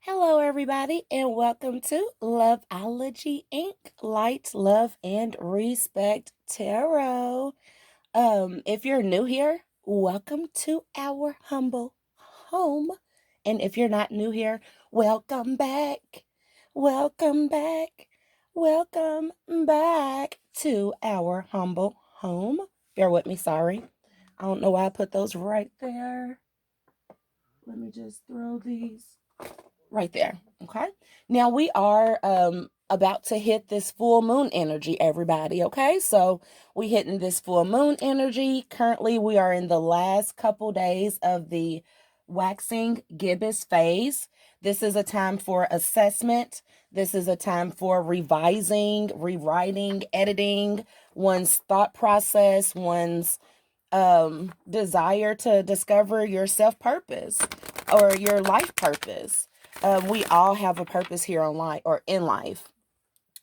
Hello, everybody, and welcome to Loveology Ink Light, Love, and Respect Tarot. If you're new here, welcome to our humble home. And if you're not new here, welcome back. Welcome back. Welcome back to our humble home. Bear with me, sorry. I don't know why I put those right there. Let me just throw these right there. Okay. Now we are about to hit this full moon energy, everybody. Okay. So we hitting this full moon energy. Currently we are in the last couple days of the waxing gibbous phase. This is a time for assessment. This is a time for revising, rewriting, editing one's thought process, one's desire to discover your self purpose or your life purpose. We all have a purpose here on life or in life.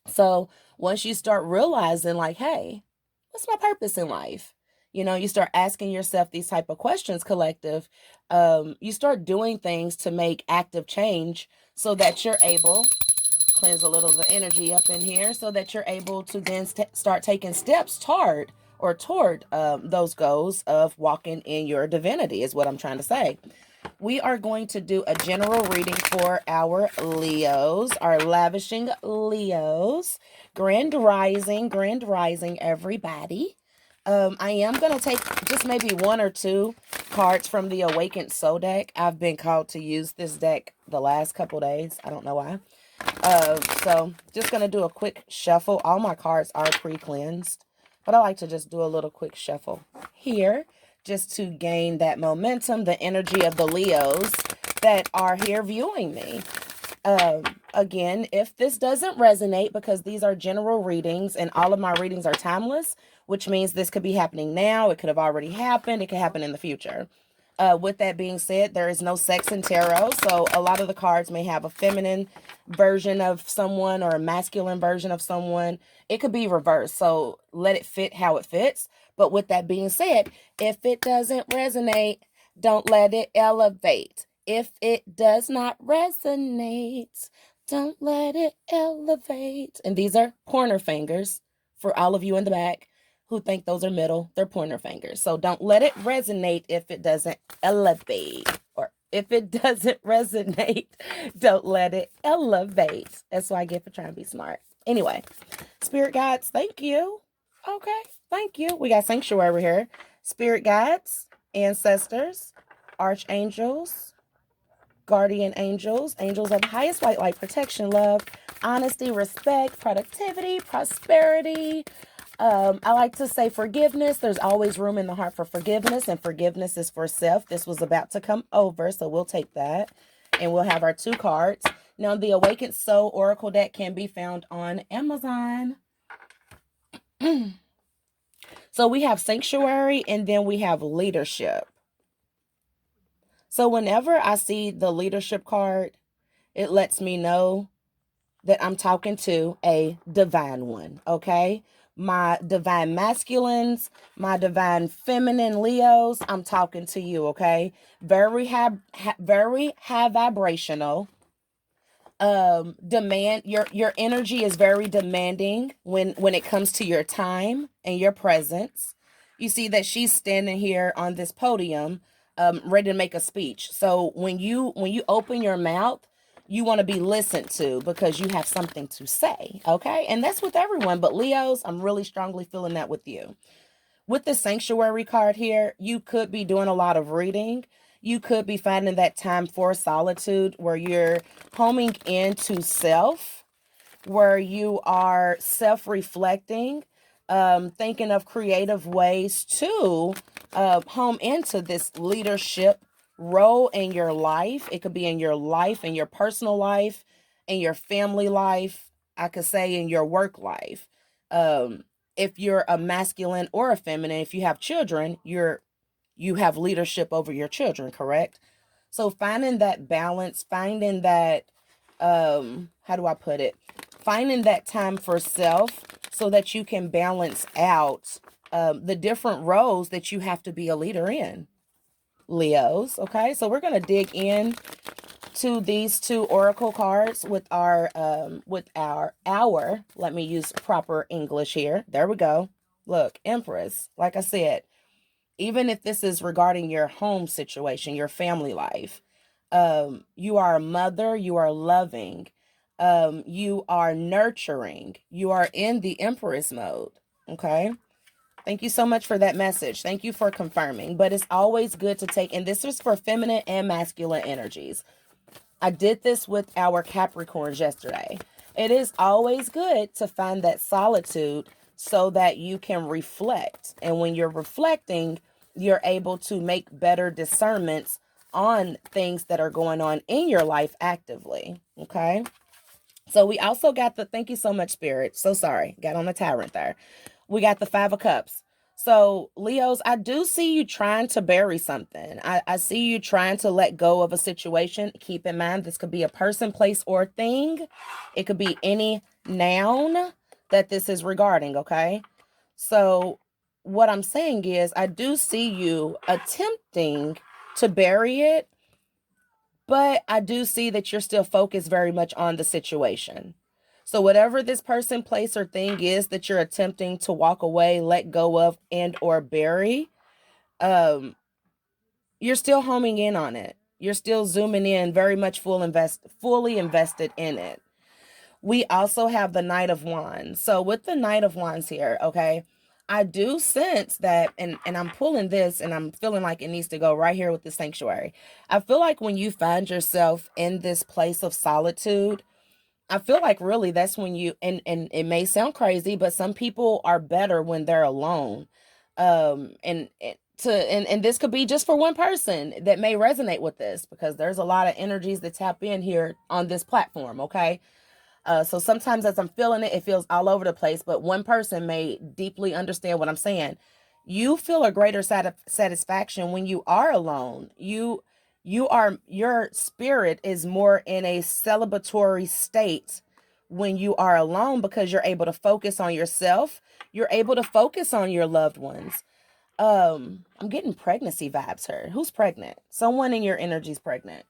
So once you start realizing, like, hey, what's my purpose in life? You start asking yourself these type of questions, collective. You start doing things to make active change so that you're able cleanse a little of the energy up in here so that you're able to then start taking steps toward those goals of walking in your divinity is what I'm trying to say. We are going to do a general reading for our Leos, our lavishing Leos. Grand rising, everybody. I am going to take just maybe one or two cards from the Awakened Soul deck. I've been called to use this deck the last couple days. I don't know why. So just going to do a quick shuffle. All my cards are pre-cleansed, but I like to just do a little quick shuffle here just to gain that momentum, the energy of the Leos that are here viewing me. Again, if this doesn't resonate, because these are general readings and all of my readings are timeless, which means this could be happening now. It could have already happened. It could happen in the future. With that being said, there is no sex in tarot. So a lot of the cards may have a feminine version of someone or a masculine version of someone. It could be reversed. So let it fit how it fits. But with that being said, if it doesn't resonate, don't let it elevate. If it does not resonate, don't let it elevate. And these are pointer fingers for all of you in the back who think those are middle. They're pointer fingers. So don't let it resonate if it doesn't elevate. Or if it doesn't resonate, don't let it elevate. That's what I get for trying to be smart. Anyway, spirit guides, thank you. Okay, thank you. We got sanctuary here. Spirit guides, ancestors, archangels, guardian angels, angels of highest white light, protection, love, honesty, respect, productivity, prosperity. I like to say forgiveness. There's always room in the heart for forgiveness, and forgiveness is for self. This was about to come over, so we'll take that, and we'll have our two cards. Now, the Awakened Soul Oracle deck can be found on Amazon. So we have sanctuary, and then we have leadership. So whenever I see the leadership card, it lets me know that I'm talking to a divine one, okay? My divine masculines, my divine feminine Leos, I'm talking to you, okay? Very high vibrational. Demand your energy is very demanding when it comes to your time and your presence. You see that she's standing here on this podium, ready to make a speech. So when you open your mouth, you want to be listened to because you have something to say, okay? And that's with everyone, but Leos, I'm really strongly feeling that with you. With the sanctuary card here, you could be doing a lot of reading. You could be finding that time for solitude where you're homing into self, where you are self-reflecting, thinking of creative ways to home into this leadership role in your life. It could be in your life, in your personal life, in your family life. I could say in your work life. If you're a masculine or a feminine, if you have children, you have leadership over your children, correct? So finding that balance, finding that how do I put it? Finding that time for self so that you can balance out the different roles that you have to be a leader in. Leos, okay? So we're going to dig in to these two oracle cards with our let me use proper English here. There we go. Look, Empress, like I said, even if this is regarding your home situation, your family life, you are a mother, you are loving, you are nurturing, you are in the Empress mode. Okay. Thank you so much for that message. Thank you for confirming. But it's always good to take, and this is for feminine and masculine energies. I did this with our Capricorns yesterday. It is always good to find that solitude so that you can reflect. And when you're reflecting, you're able to make better discernments on things that are going on in your life actively. Okay. So we also got the, thank you so much, Spirit. So sorry, got on the tyrant there. We got the Five of Cups. So Leos, I do see you trying to bury something. I see you trying to let go of a situation. Keep in mind, this could be a person, place, or thing. It could be any noun that this is regarding, okay? So what I'm saying is I do see you attempting to bury it, but I do see that you're still focused very much on the situation. So whatever this person, place, or thing is that you're attempting to walk away, let go of, and or bury, you're still homing in on it. You're still zooming in, very much fully invested in it. We also have the Knight of Wands. So with the Knight of Wands here, okay, I do sense that, and I'm pulling this and I'm feeling like it needs to go right here with the sanctuary. I feel like when you find yourself in this place of solitude, I feel like really that's when you, and it may sound crazy, but some people are better when they're alone. And this could be just for one person that may resonate with this, because there's a lot of energies that tap in here on this platform, okay? So sometimes as I'm feeling it, it feels all over the place, but one person may deeply understand what I'm saying. You feel a greater satisfaction when you are alone. Your spirit is more in a celebratory state when you are alone, because you're able to focus on yourself. You're able to focus on your loved ones. I'm getting pregnancy vibes here. Who's pregnant? Someone in your energy is pregnant.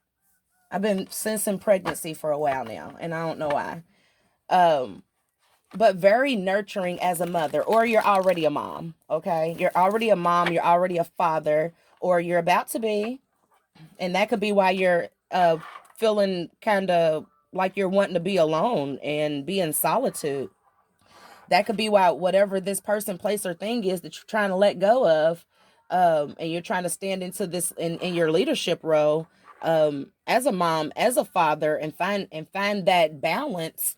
I've been sensing pregnancy for a while now, and I don't know why. But very nurturing as a mother, or you're already a mom, okay? You're already a mom, you're already a father, or you're about to be. And that could be why you're feeling kind of like you're wanting to be alone and be in solitude. That could be why whatever this person, place, or thing is that you're trying to let go of, and you're trying to stand into this in your leadership role, as a mom, as a father, and find that balance.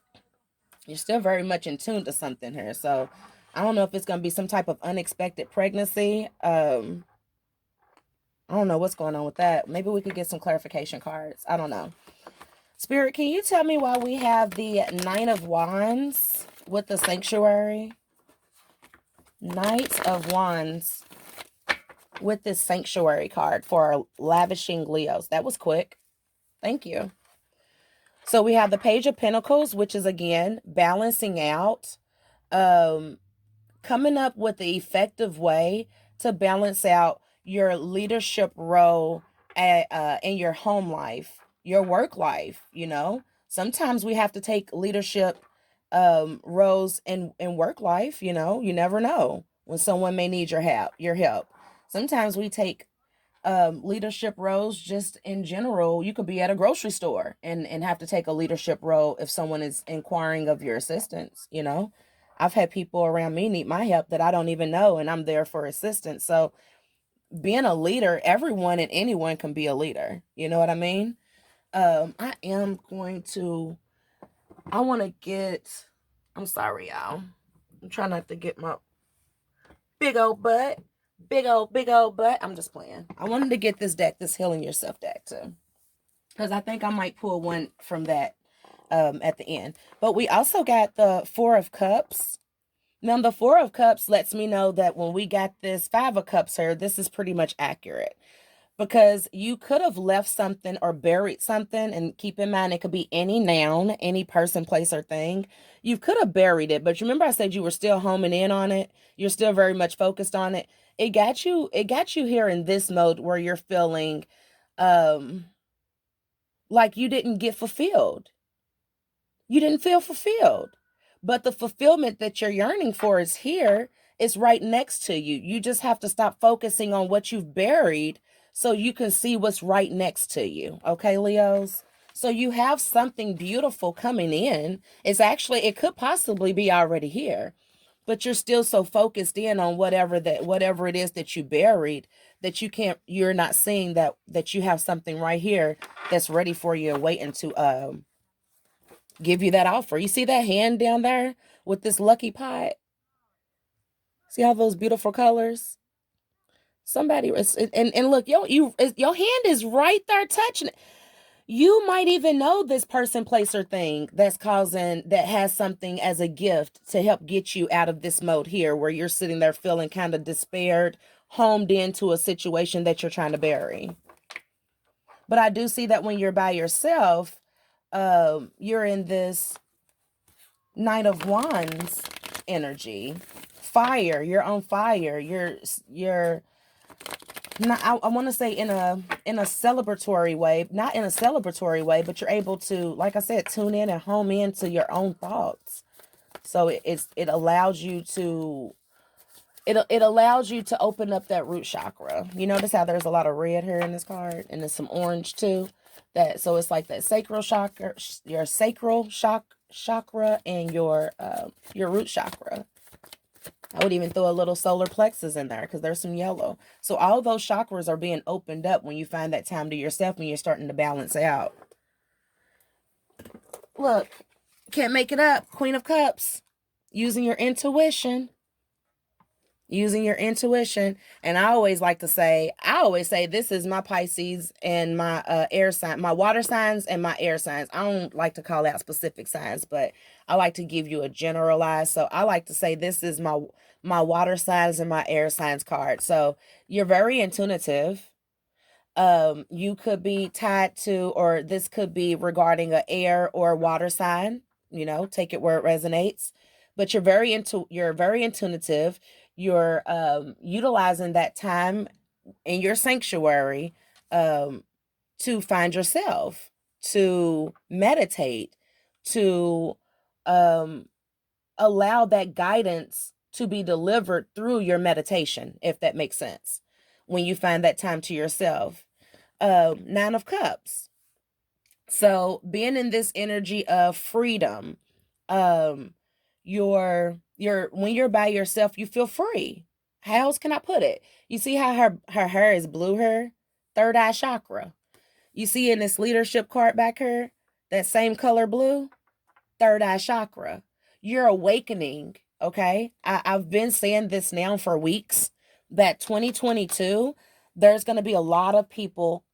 You're still very much in tune to something here. So I don't know if it's going to be some type of unexpected pregnancy. I don't know what's going on with that. Maybe we could get some clarification cards. I don't know. Spirit, can you tell me why we have the Nine of Wands with the Sanctuary? Knight of Wands with this Sanctuary card for our lavishing Leos. That was quick. Thank you. So we have the Page of Pentacles, which is, again, balancing out, coming up with the effective way to balance out your leadership role in your home life, your work life. Sometimes we have to take leadership roles in work life. You never know when someone may need your help. Sometimes we take leadership roles just in general. You could be at a grocery store and have to take a leadership role if someone is inquiring of your assistance. I've had people around me need my help that I don't even know, and I'm there for assistance. So being a leader, everyone and anyone can be a leader. You know what I mean? I want to get, I'm sorry, y'all. I'm trying not to get my big old butt. Big old butt. I'm just playing. I wanted to get this deck, this Healing Yourself deck, too, because I think I might pull one from that at the end. But we also got the Four of Cups. Now, the Four of Cups lets me know that when we got this Five of Cups here, this is pretty much accurate, because you could have left something or buried something. And keep in mind, it could be any noun, any person, place, or thing. You could have buried it, but remember I said you were still homing in on it. You're still very much focused on it. It got you here in this mode where you're feeling like you didn't get fulfilled. You didn't feel fulfilled. But the fulfillment that you're yearning for is here. It's right next to you. You just have to stop focusing on what you've buried so you can see what's right next to you. Okay, Leos? So you have something beautiful coming in. It could possibly be already here, but you're still so focused in on whatever it is that you buried that you're not seeing that you have something right here that's ready for you and waiting to give you that offer. You see that hand down there with this lucky pot? See all those beautiful colors? And look, your hand is right there touching it. You might even know this person, place, or thing that has something as a gift to help get you out of this mode here where you're sitting there feeling kind of despaired, homed into a situation that you're trying to bury. But I do see that when you're by yourself, you're in this Knight of Wands energy. Fire, you're on fire. You're not, I want to say in a celebratory way, not in a celebratory way, but you're able to, like I said, tune in and home into your own thoughts. So it allows you to open up that root chakra. You notice how there's a lot of red here in this card, and there's some orange too. So it's like that sacral chakra, your sacral chakra, and your root chakra. I would even throw a little solar plexus in there because there's some yellow. So all those chakras are being opened up when you find that time to yourself, when you're starting to balance out. Look, can't make it up. Queen of Cups, using your intuition. And I always say this is my Pisces and my air sign, my water signs and my air signs. I don't like to call out specific signs, but I like to give you a generalized. So I like to say this is my water signs and my air signs card. So you're very intuitive. You could be tied to, or this could be regarding an air or water sign, take it where it resonates. But you're very intuitive. You're utilizing that time in your sanctuary to find yourself, to meditate, to allow that guidance to be delivered through your meditation, if that makes sense. When you find that time to yourself. Nine of Cups. So being in this energy of freedom, when you're by yourself, you feel free. How else can I put it? You see how her hair is blue here? Third eye chakra. You see in this leadership card back here, that same color blue? Third eye chakra. You're awakening, okay? I've been saying this now for weeks, that 2022, there's going to be a lot of people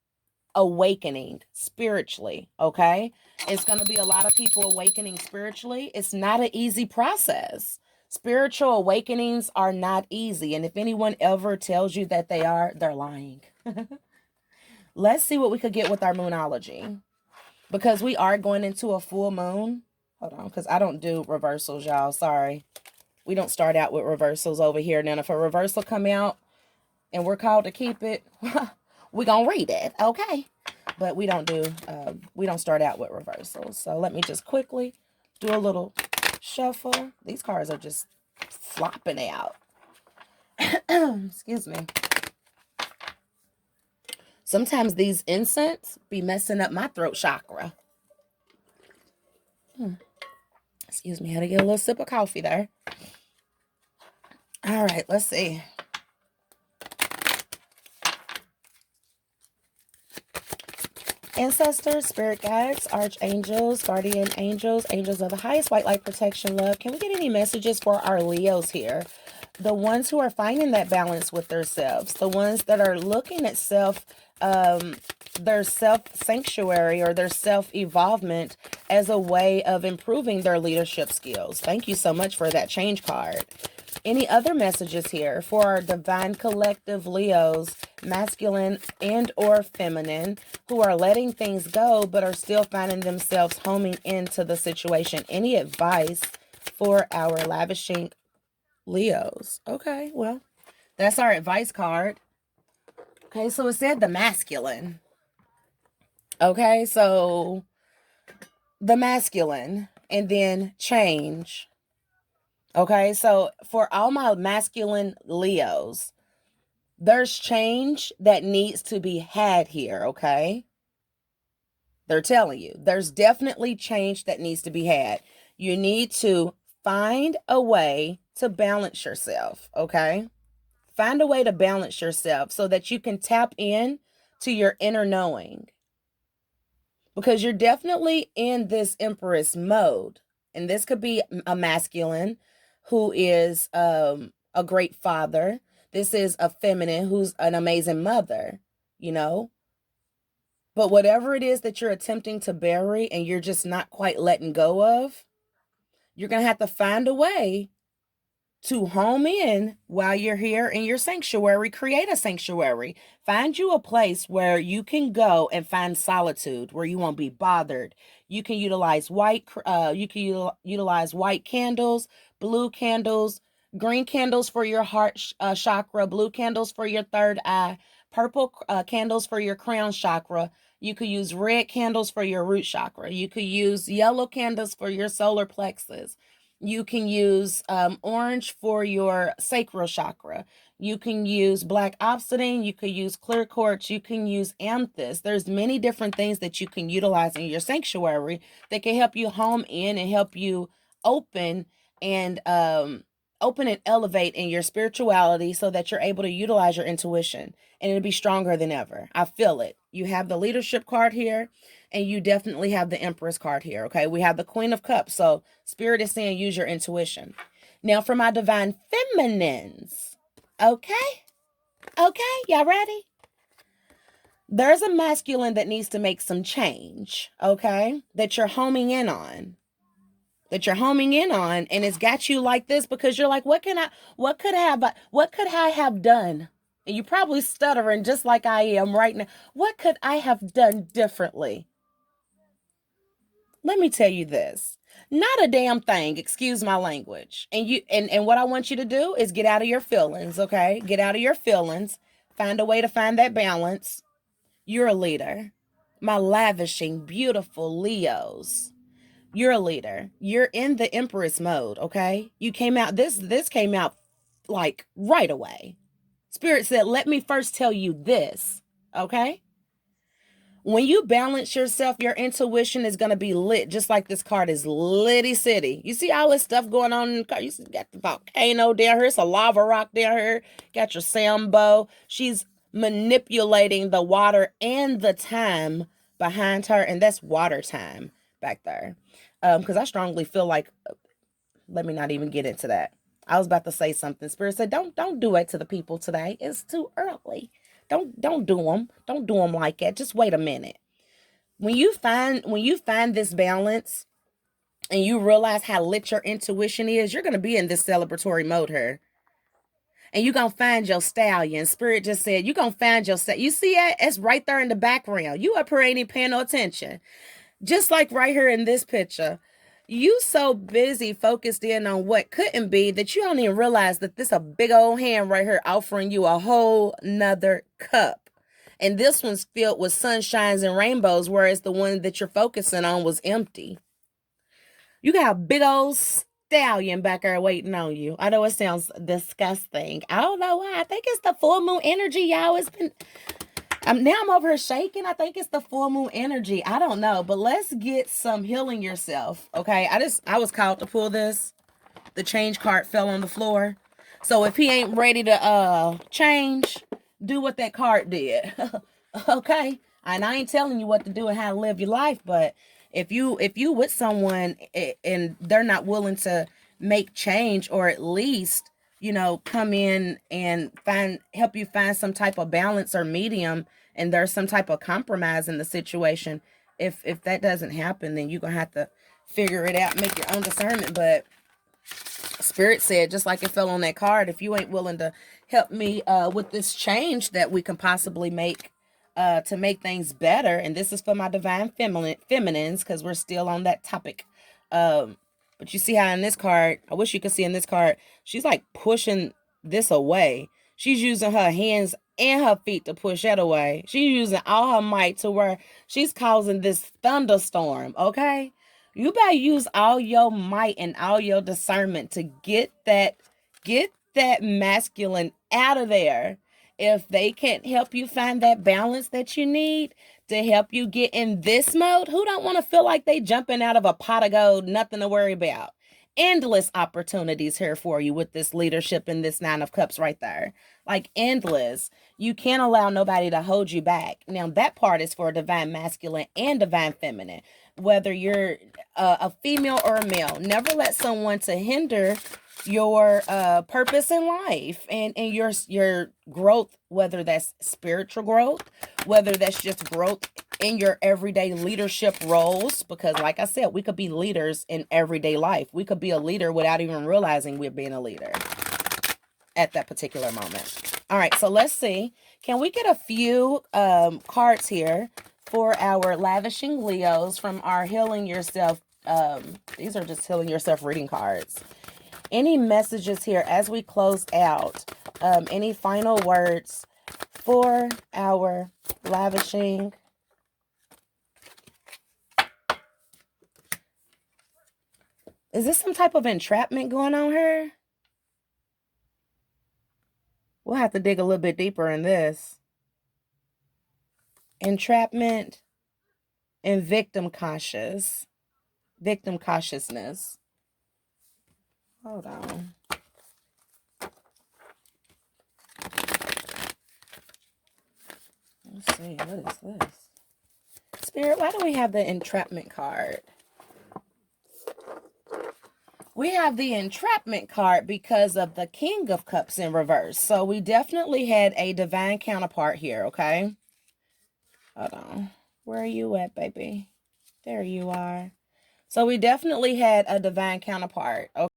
awakening spiritually, okay? It's going to be a lot of people awakening spiritually. It's not an easy process. Spiritual awakenings are not easy. And if anyone ever tells you that they are, they're lying. Let's see what we could get with our moonology. Because we are going into a full moon. Hold on, because I don't do reversals, y'all. Sorry. We don't start out with reversals over here. Now, if a reversal come out and we're called to keep it, we're going to read it, okay? But we don't start out with reversals. So let me just quickly do a little shuffle. These cards are just flopping out. Excuse me. Sometimes these incense be messing up my throat chakra. Excuse me, had to get a little sip of coffee there. All right, let's see. Ancestors, spirit guides, archangels, guardian angels, angels of the highest white light protection, love. Can we get any messages for our Leos here? The ones who are finding that balance with themselves, the ones that are looking at their self-sanctuary or their self-evolvement as a way of improving their leadership skills. Thank you so much for that change card. Any other messages here for our divine collective Leos, masculine and or feminine, who are letting things go but are still finding themselves homing into the situation? Any advice for our lavishing Leos? Okay, well, that's our advice card. Okay, so it said the masculine. Okay, so the masculine and then change. Okay, so for all my masculine Leos, there's change that needs to be had here, okay? They're telling you there's definitely change that needs to be had. You need to find a way to balance yourself, okay? Find a way to balance yourself so that you can tap in to your inner knowing, because you're definitely in this empress mode. And this could be a masculine who is a great father. This is a feminine who's an amazing mother, you know? But whatever it is that you're attempting to bury and you're just not quite letting go of, you're going to have to find a way to home in while you're here in your sanctuary. Create a sanctuary. Find you a place where you can go and find solitude, where you won't be bothered. You can utilize utilize white candles, blue candles, green candles for your heart chakra, blue candles for your third eye, purple candles for your crown chakra. You could use red candles for your root chakra. You could use yellow candles for your solar plexus. You can use orange for your sacral chakra. You can use black obsidian. You could use clear quartz. You can use amethyst. There's many different things that you can utilize in your sanctuary that can help you home in and help you open and open and elevate in your spirituality so that you're able to utilize your intuition and it'll be stronger than ever. I feel it. You have the leadership card here and you definitely have the Empress card here. Okay, we have the Queen of Cups, so Spirit is saying use your intuition. Now for my divine feminines. Okay, y'all ready? There's a masculine that needs to make some change, okay, that you're homing in on. And it's got you like this because you're like, what could I have done? And you're probably stuttering just like I am right now. What could I have done differently? Let me tell you this. Not a damn thing, excuse my language. And what I want you to do is get out of your feelings, okay? Get out of your feelings. Find a way to find that balance. You're a leader. My lavishing, beautiful Leos. You're a leader. You're in the Empress mode, okay? You came out, this came out like right away. Spirit said, let me first tell you this, okay? When you balance yourself, your intuition is going to be lit, just like this card is Litty City. You see all this stuff going on in the card? You see, got the volcano down here. It's a lava rock down here. Got your Sambo. She's manipulating the water and the time behind her, and that's water time back there. Because I strongly feel like, let me not even get into that. I was about to say something. Spirit said, don't do it to the people today. It's too early. Don't do them. Don't do them like that. Just wait a minute. When you find this balance and you realize how lit your intuition is, you're gonna be in this celebratory mode here. And you're gonna find your stallion. Spirit just said you're gonna find your You see it? It's right there in the background. You up here ain't even paying no attention. Just like right here in this picture. You so busy focused in on what couldn't be that you don't even realize that this a big old hand right here offering you a whole nother cup. And this one's filled with sunshines and rainbows, whereas the one that you're focusing on was empty. You got a big old stallion back there waiting on you. I know it sounds disgusting. I don't know why. I think it's the full moon energy, y'all. It's been now I'm over here shaking. I think it's the full moon energy. I don't know, but let's get some healing yourself. Okay. I was called to pull this. The change card fell on the floor. So if he ain't ready to change, do what that card did. Okay. And I ain't telling you what to do and how to live your life, but if you with someone and they're not willing to make change, or at least come in and help you find some type of balance or medium, and there's some type of compromise in the situation, if that doesn't happen, then you're gonna have to figure it out, make your own discernment. But Spirit said, just like it fell on that card, if you ain't willing to help me with this change that we can possibly make to make things better, and this is for my divine feminines, because we're still on that topic. But you see how in this card, I wish you could see in this card, she's like pushing this away. She's using her hands and her feet to push that away. She's using all her might to where she's causing this thunderstorm, okay? You better use all your might and all your discernment to get that masculine out of there. If they can't help you find that balance that you need to help you get in this mode, who don't want to feel like they jumping out of a pot of gold, nothing to worry about? Endless opportunities here for you with this leadership and this 9 of Cups right there. Like endless. You can't allow nobody to hold you back. Now that part is for divine masculine and divine feminine. Whether you're a female or a male, never let someone to hinder your purpose in life and your growth, whether that's spiritual growth, whether that's just growth in your everyday leadership roles, because like I said, we could be leaders in everyday life. We could be a leader without even realizing we're being a leader at that particular moment. All right, so let's see. Can we get a few cards here for our lavishing Leos from our Healing Yourself? These are just Healing Yourself reading cards. Any messages here as we close out? Any final words for our lavishing? Is this some type of entrapment going on here? We'll have to dig a little bit deeper in this. Entrapment and victim consciousness. Hold on. Let's see, what is this? Spirit, why do we have the entrapment card? We have the entrapment card because of the King of Cups in reverse. So we definitely had a divine counterpart here, okay? Hold on. Where are you at, baby? There you are. So we definitely had a divine counterpart. Okay.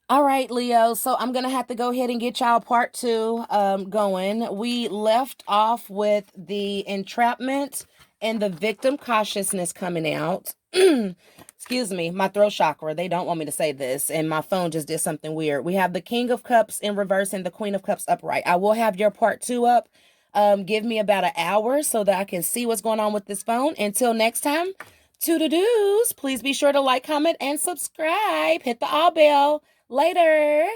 All right, Leo. So I'm going to have to go ahead and get y'all part 2 going. We left off with the entrapment and the victim cautiousness coming out. Excuse me, my throat chakra. They don't want me to say this, and my phone just did something weird. We have the King of Cups in reverse and the Queen of Cups upright. I will have your part 2 up. Give me about an hour so that I can see what's going on with this phone. Until next time, to-do-do's. Please be sure to like, comment, and subscribe. Hit the all bell. Later.